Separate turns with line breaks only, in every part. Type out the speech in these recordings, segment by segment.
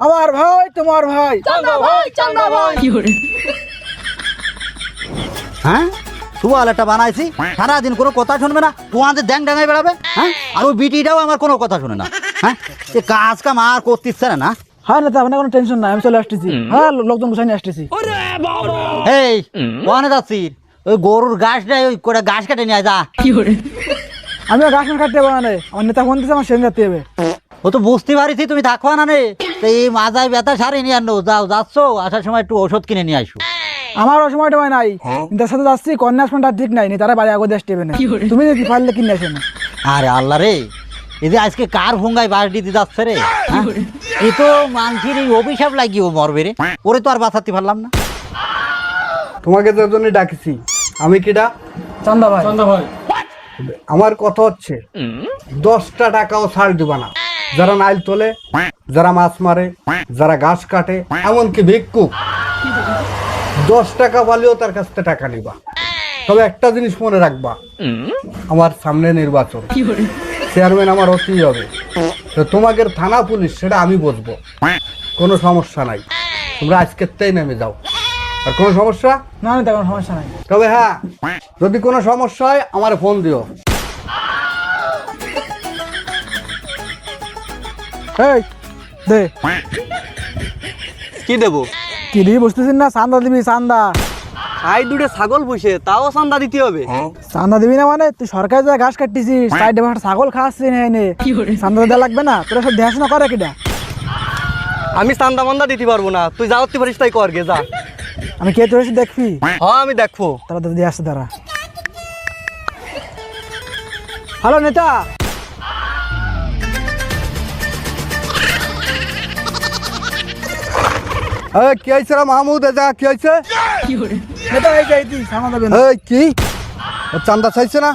আমার ভাই তোমার ভাই।
চান্দা ভাই চান্দা ভাই।
হ্যাঁ সুয়াল একটা বানাইছি, সারাদিন কোনো কথা শুনবে না, তোমাদের ড্যাং ড্যাঙাই বেড়াবে। হ্যাঁ আর ওই বিটিটাও আমার কোনো কথা শুনে না। হ্যাঁ সে কাজ কাম আর করতে ইচ্ছে না।
হ্যাঁ নেতা, আপনার কোনো টেনশন নাই, আমি চলে আসতেছি। হ্যাঁ লোকজন গুছাই নিয়ে আসতেছি।
এই ওখানে যাচ্ছি, ওই গরুর ঘাস নেই, ওই করে ঘাস কেটে নিয়ে যা।
আমি আর গাছ না কাটতে পারবো না, আমার নেতা ফোন দিচ্ছে, আমার সেন যেতে হবে।
ও তো বুঝতে পারিছি তুমি থাকবা না রে, তো এই মাজায় ব্যথা সারি নিয়ে আনো, যাও যাচ্ছ আসার সময় একটু ওষুধ কিনে নিয়ে আসো।
আমার ওই সময়টা নাই, তার সাথে যাচ্ছি, কন্যা আসমানটা ঠিক নাই, তারা বাড়ি আগে দিয়ে আসতে না। তুমি যদি পারলে কিনে আসে না।
আরে আল্লাহ রে, এই যে আজকে কার ভুঙ্গায় বাস দিতে যাচ্ছে রে, এ তো মানসির এই অভিশাপ লাগিও মরবে রে, ওরে তো আর বাঁচাতে পারলাম না।
তোমাকে যে জন্য ডাকিছি, আমি কিডা?
চান্দা ভাই।
চান্দা ভাই।
আমার কথা হচ্ছে 10টা টাকাও ছাড় দিবা না। যারা নাইল তোলে, যারা মাছ মারে, যারা ঘাস কাটে, এমনকি ভিক্ষুক, 10 টাকা পালেও তার কাছ থেকে টাকা নিবা। তবে একটা জিনিস মনে রাখবা, আমার সামনে নির্বাচন, চেয়ারম্যান আমার হতেই হবে। তো তোমাদের থানা পুলিশ সেটা আমি বুঝবো, কোনো সমস্যা নাই, তোমরা আজকের তাই নেমে যাও। আর কোনো সমস্যা?
না নেতা, কোনো সমস্যা নাই।
তবে হ্যাঁ, যদি কোনো সমস্যা হয় আমার ফোন দিও।
এই দে,
কি দেবো?
কি দিবি বুঝতেছিস না? চান্দা দিবি, চান্দা।
আই দুটো ছাগল বসে তাও চান্দা দিতে হবে।
চান্দা দিবি না মানে? তুই সরকারি যা ঘাস কাটতেছিস, সাইডে বসে ছাগল খাওয়াচ্ছিস না এনে, চান্দা দেওয়া লাগবে না? তোরা সব দেখাশোনা করে কিনা?
আমি চান্দা মান্দা দিতে পারবো না, তুই যা করতে পারিস তাই কর গে যা।
আমি কে তোর এসে দেখবি?
হ্যাঁ আমি দেখবো।
তারা তো দিয়ে আসছে তারা। হ্যালো নেতা।
কি হয়েছে রে মাহমুদ? কি হয়েছে?
নেতা এই যাই তুই চান্দা দেবেন।
এই কি ও চান্দা চাইছে না?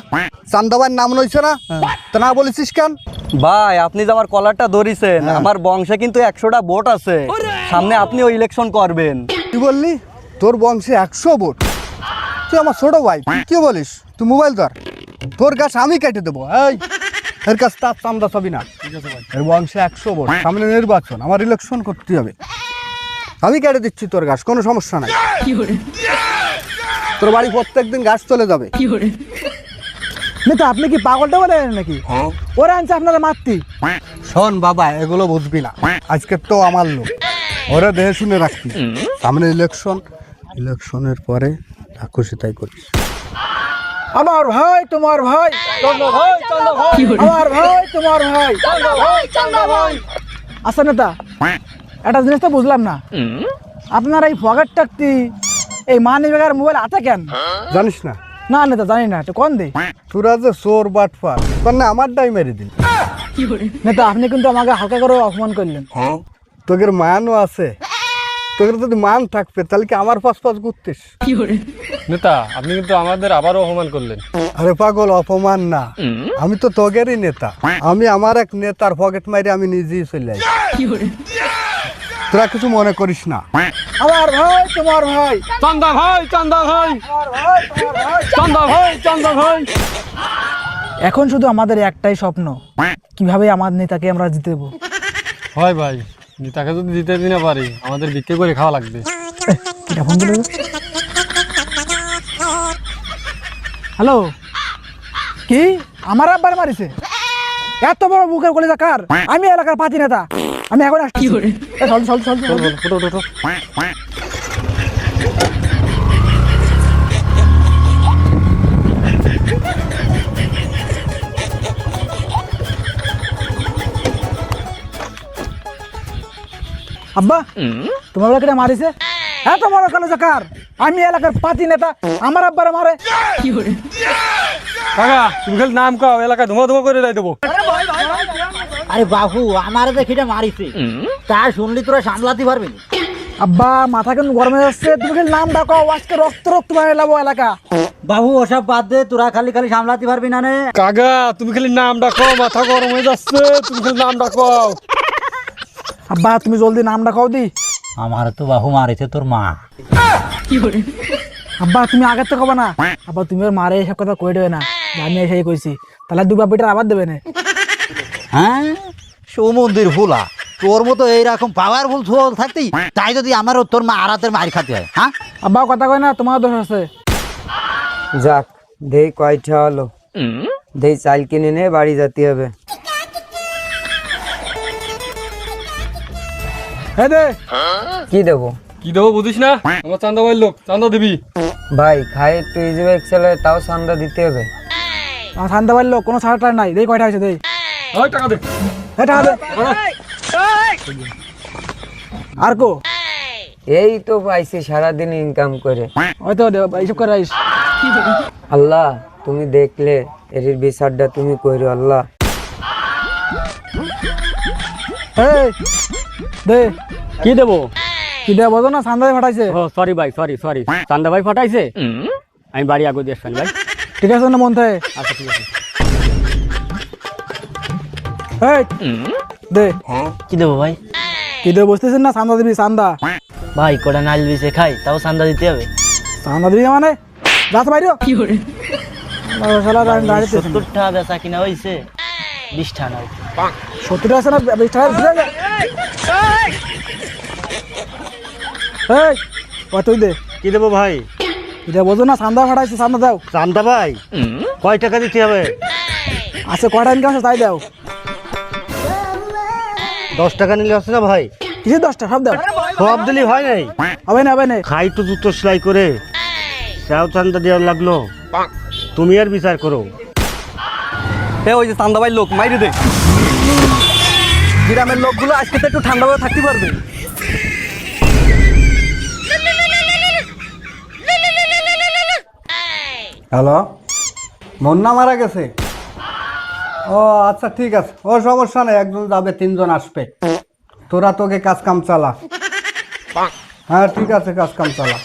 চান্দাবার নাম নইছে না? তা না বলেছিস কেন?
ভাই আপনি যে আমার কলারটা ধরিছেন, আমার বংশে কিন্তু 100টা ভোট আছে, সামনে আপনিও ইলেকশন করবেন।
কি বললি? তোর বংশে 100 ভোট? তুই আমার ছোট ভাই, তুই কি বলিস? তুই মোবাইল ধর, তোর গাছ আমি কেটে দেবো। এই এর কাছ তার চান্দা চাবি না। এর বংশে 100 ভোট, সামনে নির্বাচন, আমার ইলেকশন করতে হবে, আমি কেটে দিচ্ছি তোর গাছ, কোনো সমস্যা নাই। তোর বাড়ি প্রত্যেকদিন গাছ চলে যাবে।
নেতা আপনি কি পাগলটা বলেন নাকি? ওরা আনছে আপনারা মারতি।
শোন বাবা, এগুলো বুঝবি না, আজকে তো আমার লোক, ওরা দেখে শুনে রাখবি। সামনে ইলেকশন, ইলেকশনের পরে যা খুশি তাই করিস।
আমার ভাই তোমার ভাই।
চান্দা ভাই চান্দা ভাই।
আমার ভাই তোমার ভাই।
চান্দা ভাই চান্দা ভাই।
আচ্ছা নেতা, একটা জিনিস তো বুঝলাম না, আপনার এই পকেট টাকতি, এই মানি ব্যাগের মোবাইল আছে কেন?
জানিস না?
না নেতা জানি না, একটু কোন দে।
তোরা যে চোর বাটপার, তোর না আমার ডাই মেরে দিল।
নেতা আপনি কিন্তু আমাকে হালকা করে অপমান করলেন।
তোদের মানও আছে, তোদের যদি মান থাকবে তাহলে কি আমার পাশ ঘুরতিস?
নেতা আপনি কিন্তু আমাদের আবারও অপমান করলেন।
আরে পাগল, অপমান না, আমি তো তোগেরই নেতা। আমি আমার এক নেতার পকেট মারি আমি নিজেই চলে যাই, তোরা কিছু মনে করিস না।
আমার ভাই তোমার ভাই।
চান্দা ভাই চান্দা ভাই।
আমার ভাই তোমার ভাই।
চান্দা ভাই চান্দা ভাই।
এখন শুধু আমাদের একটাই স্বপ্ন, কিভাবে আমার নেতাকে আমরা জিতে দেবো।
হয় ভাই, নেতাকে যদি দিতে দিতে না পারি, আমাদের বিক্রি করে খাওয়া লাগবে।
হ্যালো, কি আমার আব্বার মারিছে? এত বড় বুকের কলিজা কার? আমি এলাকার পাতি নেতা, আমি এখন আসছি। চল চল চল চল।
Photo photo.
আব্বা তোমার এলাকাটা মারিছে? এত বড় কলিজা কার? আমি এলাকার পাতি নেতা, আমার আব্বারে মারে?
কাকা তুমি খালি নাম কাও, এলাকা ধুমা ধুমা করে যাই দেবো।
আরে বাবু আমার দেখিটা মারিছে, তা শুনলি তোরা সামলাতে পারবি না।
আব্বা মাথা কেন গরমে যাচ্ছে? তুমি খালি নাম ডাকো, আজকে রক্ত রক্ত বানিয়ে লাবো এলাকা।
বাবু ওসব বাদ দে, তোরা খালি খালি সামলাতে পারবি না নে।
কাকা তুমি খালি নাম ডাকো, মাথা গরম হয়ে যাচ্ছে, তুমি খালি নাম ডাকো।
আব্বা তুমি জলদি নাম ডাকাও দি।
আমার তো বাবু মারিছে তোর মা।
আব্বা তুমি আগের তো কবা না? আব্বা তুমি ওর মারে এসব কথা কই দেবে না, আমি এসে কইছি, তাহলে দুবা পিটার আবার দেবে না।
হ্যাঁ সমুদ্রের ফুলা, তোর মতো এইরকম পাওয়ারফুল ছোল থাকতি তাই যদি আমারও তোর মা আরাতের মার খাতে হয় হ্যাঁ
আব্বা কথা কয় না, তোমার দোষ আছে।
যাক দেই কয়টা হলো, দেই চাল কিনে নিয়ে বাড়ি যেতে হবে।
হে দে,
কি দেবো
কি দেবো বুঝিস না, আমার চান্দা ভাই লোক, চান্দা দিবি।
ভাই? খাই একটু ইজি বাইক চালায়, তাও চান্দা দিতে হবে।
আমার শান্তা পারলো কোনো ছাড় টাড় নাই, দেই কয়টা হয়েছে দেই।
ওই টাকা দে।
হে টাকা দে। আর কো
এই তো পাইছি সারাদিন ইনকাম করে।
ওই তো এইসব করে আইস।
আল্লাহ তুমি দেখলে এর বিচারটা তুমি করো আল্লাহ।
এই দে,
কি দেবো?
কি দে বোঝো না, শান্তা ফাটাইছে।
ও সরি ভাই, সরি সরি, চান্দা ভাই ফাটাইছে, আমি বাড়ি আগে দিয়ে আসবেন ভাই।
ঠিক আছে না মন থেকে?
আচ্ছা ঠিক আছে।
এই দে,
কি দেবো ভাই?
কি দে বুঝতেছিস না, চান্দা দিবি চান্দা।
ভাই কটা নাল বিছে খাই তাও চান্দা দিতে হবে।
চান্দা দিবি মানে যাতে বাইরে কি করে শালা গাড়িতে
70 টাকা বেচা কিনা হয়েছে, 20 টাকা নাও।
70 আছে না 20 টাকা দিতে হবে? এই ও তুই দে,
কি দেবো ভাই?
কি দে বোঝো না, চান্দা ফাটাইছে, চান্দা দাও।
চান্দা ভাই কয় টাকা দিতে হবে?
আছে কয়টা ইনকাম আছে তাই দাও।
10 টাকা নিলে আছে না ভাই?
কিছু 10টা সব দাও।
সব দিলি হয় নাই,
হবে না হবে না।
খাই তো জুতো সেলাই করে সেও চান্দা দেওয়ার লাগলো, তুমি আর বিচার করো।
এ ওই যে চান্দা ভাই লোক মাইরে দে, গ্রামের লোকগুলো আজকে তো একটু ঠান্ডাভাবে থাকতে পারবে।
হ্যালো, মুন্না মারা গেছে? ও আচ্ছা ঠিক আছে, ও সমস্যা নেই, একজন যাবে 3 জন আসবে, তোরা তোকে কাজ কাম চালা। হ্যাঁ ঠিক আছে, কাজ কাম চালা।